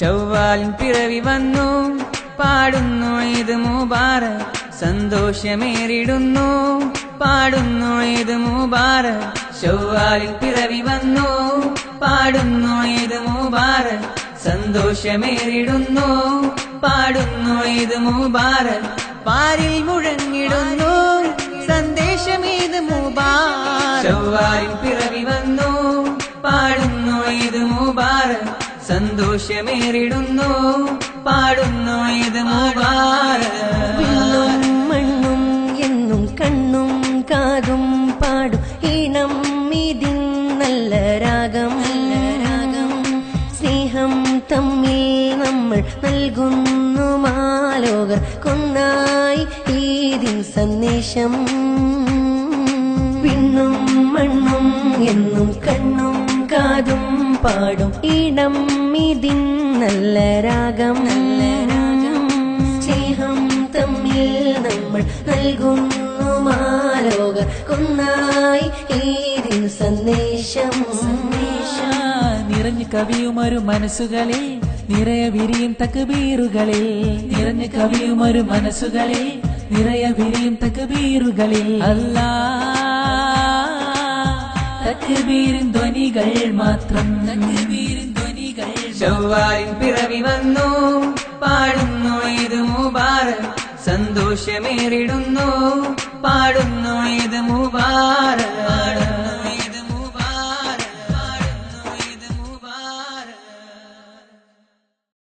ശവ്വാലിൻ പിറവി വന്നു പാടുന്നു ഈദ് മുബാറക് സന്തോഷമേറിടുന്നു പാടുന്നു ഈദ് മുബാറക് ശവ്വാലിൻ പിറവി വന്നു പാടുന്നു ഈദ് മുബാറക് സന്തോഷമേറിടുന്നു പാടുന്നു ഈദ് മുബാറക് പാരിൽ മുഴങ്ങിടുന്നു സന്ദേശം ഈദ് മുബാറക് ശവ്വാലിൻ പിറവി വന്നു പാടുന്നു ഈദ് മുബാറക് സന്തോഷമേറിടുന്നു പാടുന്നു ഈദ് മുബാറക് വിണ്ണും മണ്ണും എന്നും കണ്ണും കാതും പാടും ഈണം ഇതിൻ നല്ല രാഗം സ്നേഹം തമ്മിൽ നമ്മൾ നൽകുന്നു മാലോകർ കൊന്നായി ഈദിൻ സന്ദേശം വിണ്ണും മണ്ണും എന്നും കണ്ണും കാതും പാടും ഈണം ഇതിൻ നല്ല രാഗം സ്നേഹം തമ്മിൽ നമ്മൾ നൽകുന്നു മാലോകർ കൊന്നായി ഈദിൻ സന്ദേശം നിറഞ്ഞു കവിയുമൊരു മനസ്സുകളെ നിറയെ വിരിയും തക്ബീറുകളെ നിറഞ്ഞു കവിയുമൊരു മനസ്സുകളെ നിറയെ വിരിയും തക്ബീറുകളെ അല്ലാ തക്ബീരിൻ ധ്വനികൾ മാത്രം തക്ബീരിൻ ധ്വനികൾ ശവ്വാലിൻ പിറവി വന്നു പാടുന്നു ഈദ് മുബാറക് സന്തോഷമേറിടുന്നു പാടുന്നു ഈദ് മുബാറക്